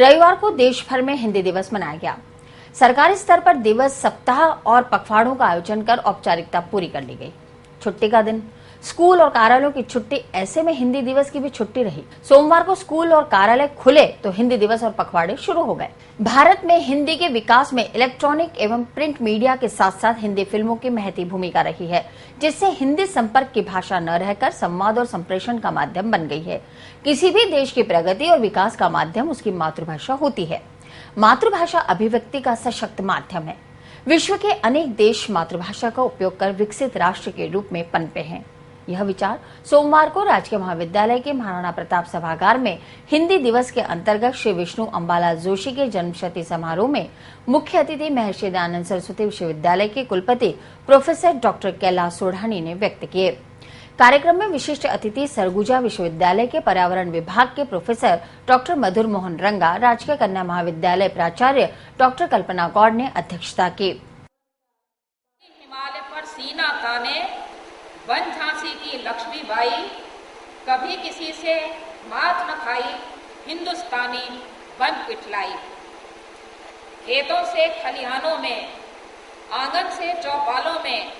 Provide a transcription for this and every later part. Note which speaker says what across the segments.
Speaker 1: रविवार को देश भर में हिंदी दिवस मनाया गया। सरकारी स्तर पर दिवस सप्ताह और पखवाड़ों का आयोजन कर औपचारिकता पूरी कर ली गई। छुट्टी का दिन, स्कूल और कार्यालयों की छुट्टी, ऐसे में हिंदी दिवस की भी छुट्टी रही। सोमवार को स्कूल और कार्यालय खुले तो हिंदी दिवस और पखवाड़े शुरू हो गए। भारत में हिंदी के विकास में इलेक्ट्रॉनिक एवं प्रिंट मीडिया के साथ साथ हिंदी फिल्मों की महती भूमिका रही है, जिससे हिंदी संपर्क की भाषा न रहकर संवाद और संप्रेषण का माध्यम बन गई है। किसी भी देश की प्रगति और विकास का माध्यम उसकी मातृभाषा होती है। मातृभाषा अभिव्यक्ति का सशक्त माध्यम है। विश्व के अनेक देश मातृभाषा का उपयोग कर विकसित राष्ट्र के रूप में पनपे हैं। यह विचार सोमवार को राजकीय महाविद्यालय के महाराणा प्रताप सभागार में हिंदी दिवस के अंतर्गत श्री विष्णु अम्बालाल जोशी के जन्मशती समारोह में मुख्य अतिथि महर्षि दयानंद सरस्वती विश्वविद्यालय के कुलपति प्रोफेसर डॉक्टर कैलाश सोढ़ानी ने व्यक्त किए। कार्यक्रम में विशिष्ट अतिथि सरगुजा विश्वविद्यालय के पर्यावरण विभाग के प्रोफेसर डॉक्टर मधुर मोहन रंगा, राजकीय कन्या महाविद्यालय प्राचार्य डॉक्टर कल्पना गौड़ ने अध्यक्षता की।
Speaker 2: हिमालय पर सीना ताने बन झांसी की लक्ष्मीबाई, कभी किसी से मात न खाई, हिंदुस्तानी बन इटलाई। खेतों से खलिहानों में, आंगन से चौपालों में,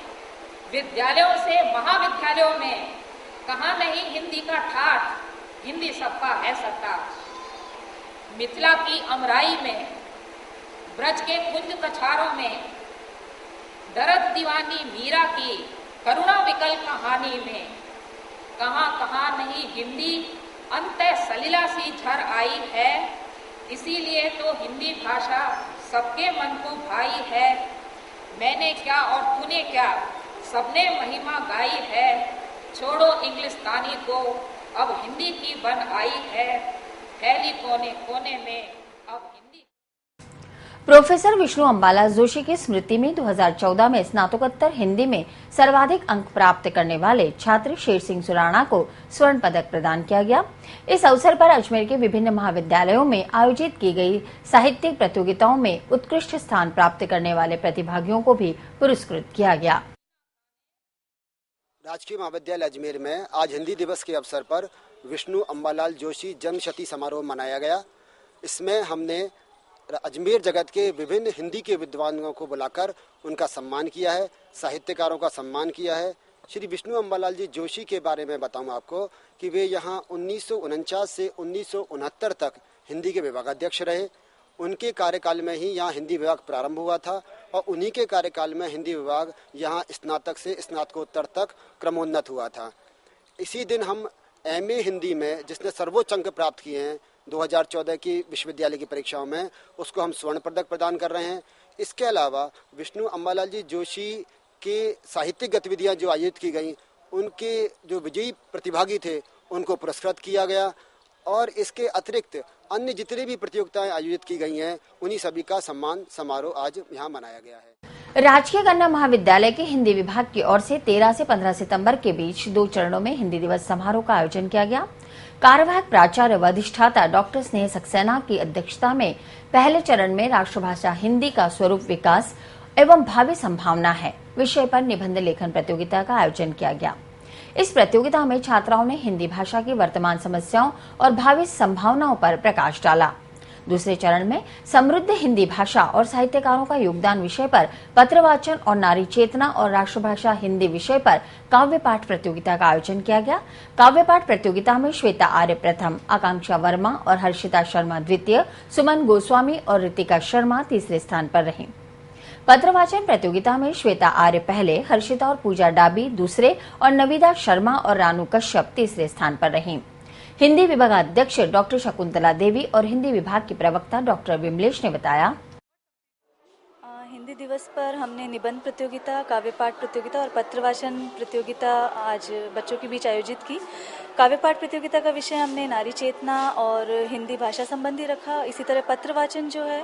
Speaker 2: विद्यालयों से महाविद्यालयों में, कहाँ नहीं हिंदी का ठाठ, हिंदी सबका है सत्ता। मिथिला की अमराई में, ब्रज के कुंज कछारों में, दर्द दीवानी मीरा की करुणा विकल कहानी में, कहाँ कहाँ नहीं हिंदी अंतः सलिला सी झर आई है। इसीलिए तो हिंदी भाषा सबके मन को भाई है। मैंने क्या और तूने क्या, सबने महिमा गाई है। छोड़ो इंग्लिस्तानी को, अब हिंदी की बन आई है। फैली कोने कोने में अब हिंदी।
Speaker 1: प्रोफेसर विष्णु अम्बालाल जोशी की स्मृति में 2014 में स्नातकोत्तर हिंदी में सर्वाधिक अंक प्राप्त करने वाले छात्र शेर सिंह सुराणा को स्वर्ण पदक प्रदान किया गया। इस अवसर पर अजमेर के विभिन्न महाविद्यालयों में आयोजित की गई साहित्यिक प्रतियोगिताओं में उत्कृष्ट स्थान प्राप्त करने वाले प्रतिभागियों को भी पुरस्कृत किया गया।
Speaker 3: राजकीय महाविद्यालय अजमेर में आज हिंदी दिवस के अवसर पर विष्णु अम्बालाल जोशी जन्मशती समारोह मनाया गया। इसमें हमने अजमेर जगत के विभिन्न हिंदी के विद्वानों को बुलाकर उनका सम्मान किया है, साहित्यकारों का सम्मान किया है। श्री विष्णु अम्बालाल जी जोशी के बारे में बताऊं आपको कि वे यहाँ 1949 से 1969 तक हिंदी के विभागाध्यक्ष रहे। उनके कार्यकाल में ही यहाँ हिंदी विभाग प्रारंभ हुआ था और उन्हीं के कार्यकाल में हिंदी विभाग यहाँ स्नातक से स्नातकोत्तर तक क्रमोन्नत हुआ था। इसी दिन हम MA हिंदी में जिसने सर्वोच्च अंक प्राप्त किए हैं 2014 की विश्वविद्यालय की परीक्षाओं में, उसको हम स्वर्ण पदक प्रदान कर रहे हैं। इसके अलावा विष्णु अम्बालाल जी जोशी के साहित्यिक गतिविधियां जो आयोजित की गई, उनके जो विजयी प्रतिभागी थे उनको पुरस्कृत किया गया और इसके अतिरिक्त अन्य जितनी भी प्रतियोगिताएं आयोजित की गई हैं, उन्हीं सभी का सम्मान समारोह आज यहाँ मनाया गया है।
Speaker 1: राजकीय कन्या महाविद्यालय के हिंदी विभाग की ओर से 13 से 15 सितंबर के बीच 2 चरणों में हिंदी दिवस समारोह का आयोजन किया गया। कार्यवाहक प्राचार्य व अधिष्ठाता डॉक्टर स्नेह सक्सेना की अध्यक्षता में पहले चरण में राष्ट्रभाषा हिंदी का स्वरूप, विकास एवं भावी संभावना है विषय पर निबंध लेखन प्रतियोगिता का आयोजन किया गया। इस प्रतियोगिता में छात्राओं ने हिंदी भाषा की वर्तमान समस्याओं और भावी संभावनाओं पर प्रकाश डाला। दूसरे चरण में समृद्ध हिंदी भाषा और साहित्यकारों का योगदान विषय पर पत्रवाचन और नारी चेतना और राष्ट्रभाषा हिंदी विषय पर काव्य पाठ प्रतियोगिता का आयोजन किया गया। काव्य पाठ प्रतियोगिता में श्वेता आर्य प्रथम, आकांक्षा वर्मा और हर्षिता शर्मा द्वितीय, सुमन गोस्वामी और ऋतिका शर्मा तीसरे स्थान पर रहीं। पत्रवाचन प्रतियोगिता में श्वेता आर्य पहले, हर्षिता और पूजा डाबी दूसरे और नविदा शर्मा और रानू कश्यप तीसरे स्थान पर रहीं। हिंदी विभागाध्यक्ष डॉक्टर शकुंतला देवी और हिंदी विभाग की प्रवक्ता डॉक्टर विमलेश ने बताया,
Speaker 4: हिंदी दिवस पर हमने निबंध प्रतियोगिता, काव्य पाठ प्रतियोगिता और पत्रवाचन प्रतियोगिता आज बच्चों के बीच आयोजित की। काव्य पाठ प्रतियोगिता का विषय हमने नारी चेतना और हिंदी भाषा संबंधी रखा। इसी तरह पत्रवाचन जो है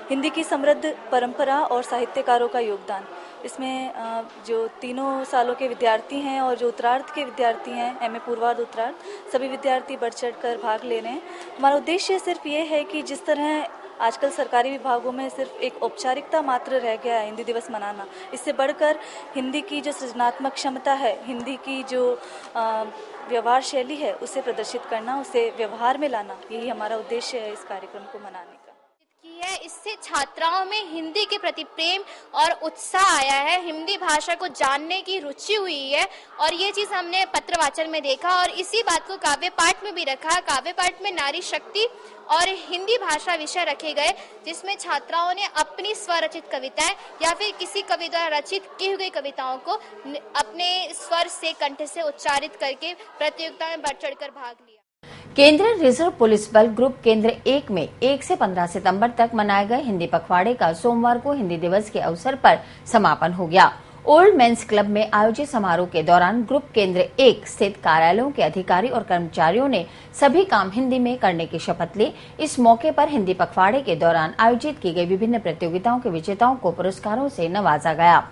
Speaker 4: हिंदी की समृद्ध परंपरा और साहित्यकारों का योगदान। इसमें जो तीनों सालों के विद्यार्थी हैं और जो उत्तरार्ध के विद्यार्थी हैं, MA पूर्वार्ध उत्तरार्ध, सभी विद्यार्थी बढ़ चढ़ कर भाग ले रहे हैं। हमारा उद्देश्य सिर्फ ये है कि जिस तरह आजकल सरकारी विभागों में सिर्फ एक औपचारिकता मात्र रह गया है हिंदी दिवस मनाना। इससे बढ़कर हिंदी की जो सृजनात्मक क्षमता है, हिंदी की जो व्यवहार शैली है, उसे प्रदर्शित करना, उसे व्यवहार में लाना, यही हमारा उद्देश्य है इस कार्यक्रम को मनाने का।
Speaker 5: इससे छात्राओं में हिंदी के प्रति प्रेम और उत्साह आया है, हिंदी भाषा को जानने की रुचि हुई है और ये चीज हमने पत्र वाचन में देखा और इसी बात को काव्य पाठ में भी रखा। काव्य पाठ में नारी शक्ति और हिंदी भाषा विषय रखे गए, जिसमें छात्राओं ने अपनी स्वरचित कविताएं या फिर किसी कवि द्वारा रचित की हुई कविताओं को अपने स्वर से, कंठ से उच्चारित करके प्रतियोगिता में बढ़ चढ़कर भाग लिया।
Speaker 1: केंद्रीय रिजर्व पुलिस बल ग्रुप केंद्र 1 में 1 से 15 सितंबर तक मनाए गए हिंदी पखवाड़े का सोमवार को हिंदी दिवस के अवसर पर समापन हो गया। ओल्ड मेंस क्लब में आयोजित समारोह के दौरान ग्रुप केंद्र 1 स्थित कार्यालयों के अधिकारी और कर्मचारियों ने सभी काम हिंदी में करने की शपथ ली। इस मौके पर हिंदी पखवाड़े के दौरान आयोजित की गई विभिन्न प्रतियोगिताओं के विजेताओं को पुरस्कारों से नवाजा गया।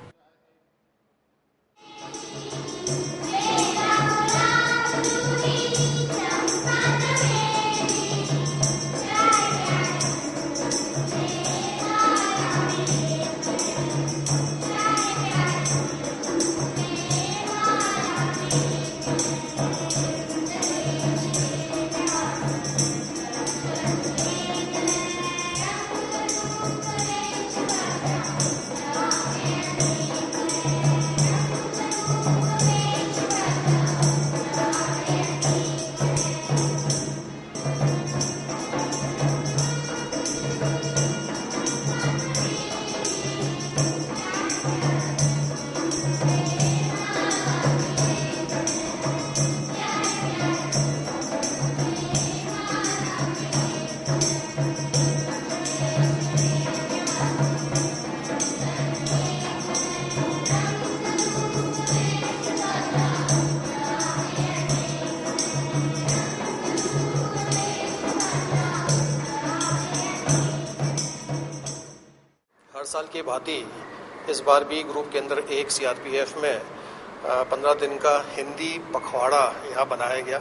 Speaker 6: साल की भांति इस बार भी ग्रुप केंद्र 1 सीआरपीएफ में 15 दिन का हिंदी पखवाड़ा यहाँ बनाया गया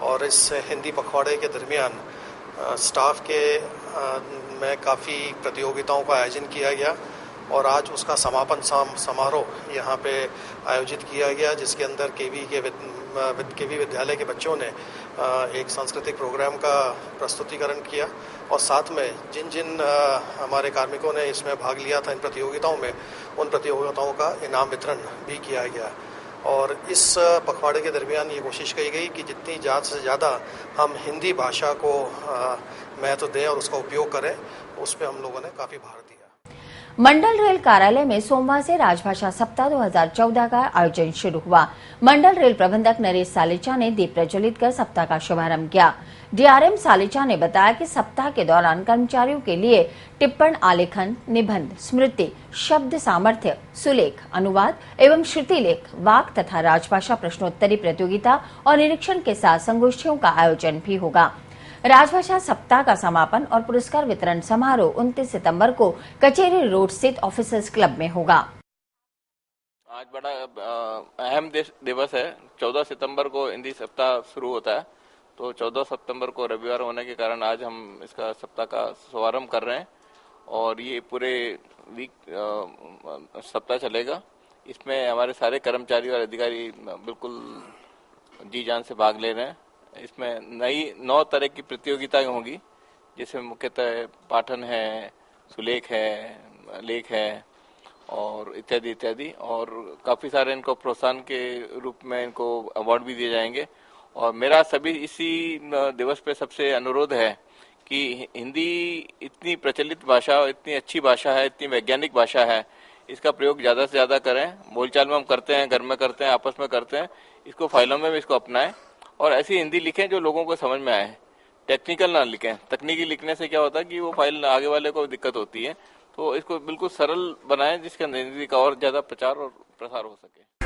Speaker 6: और इस हिंदी पखवाड़े के दरमियान स्टाफ के में काफ़ी प्रतियोगिताओं का आयोजन किया गया और आज उसका समापन समारोह यहाँ पे आयोजित किया गया, जिसके अंदर केवी विद्यालय के बच्चों ने एक सांस्कृतिक प्रोग्राम का प्रस्तुतिकरण किया और साथ में जिन हमारे कार्मिकों ने इसमें भाग लिया था इन प्रतियोगिताओं में, उन प्रतियोगिताओं का इनाम वितरण भी किया गया। और इस पखवाड़े के दरमियान ये कोशिश की गई कि जितनी ज़्यादा से ज़्यादा हम हिंदी भाषा को महत्व दें और उसका उपयोग करें, उस पर हम लोगों ने काफ़ी भार दिया।
Speaker 1: मंडल रेल कार्यालय में सोमवार से राजभाषा सप्ताह 2014 का आयोजन शुरू हुआ। मंडल रेल प्रबंधक नरेश सालेचा ने दीप प्रज्वलित कर सप्ताह का शुभारंभ किया। डीआरएम सालेचा ने बताया कि सप्ताह के दौरान कर्मचारियों के लिए टिप्पण आलेखन, निबंध, स्मृति, शब्द सामर्थ्य, सुलेख, अनुवाद एवं श्रुतिलेख, वाक तथा राजभाषा प्रश्नोत्तरी प्रतियोगिता और निरीक्षण के साथ संगोष्ठियों का आयोजन भी होगा। राजभाषा सप्ताह का समापन और पुरस्कार वितरण समारोह 29 सितंबर को कचेरी रोड स्थित ऑफिसर्स क्लब में होगा।
Speaker 7: आज बड़ा अहम दिवस है। 14 सितंबर को हिंदी सप्ताह शुरू होता है, तो 14 सितंबर को रविवार होने के कारण आज हम इसका सप्ताह का शुभारंभ कर रहे हैं और ये पूरे वीक सप्ताह चलेगा। इसमें हमारे सारे कर्मचारी और अधिकारी बिल्कुल जी जान से भाग ले रहे हैं। इसमें 9 तरह की प्रतियोगिताएं होंगी, जिसमें मुख्यतः पाठन है, सुलेख है, लेख है और इत्यादि इत्यादि, और काफी सारे इनको प्रोत्साहन के रूप में इनको अवार्ड भी दिए जाएंगे। और मेरा सभी इसी दिवस पे सबसे अनुरोध है कि हिंदी इतनी प्रचलित भाषा, इतनी अच्छी भाषा है, इतनी वैज्ञानिक भाषा है, इसका प्रयोग ज्यादा से ज्यादा करें। बोलचाल में हम करते हैं, घर में करते हैं, आपस में करते हैं, इसको फाइलों में भी इसको अपनाएं और ऐसी हिंदी लिखें जो लोगों को समझ में आए। टेक्निकल ना लिखें। तकनीकी लिखने से क्या होता है कि वो फाइल आगे वाले को दिक्कत होती है, तो इसको बिल्कुल सरल बनाएं जिसके अंदर हिंदी का और ज्यादा प्रचार और प्रसार हो सके।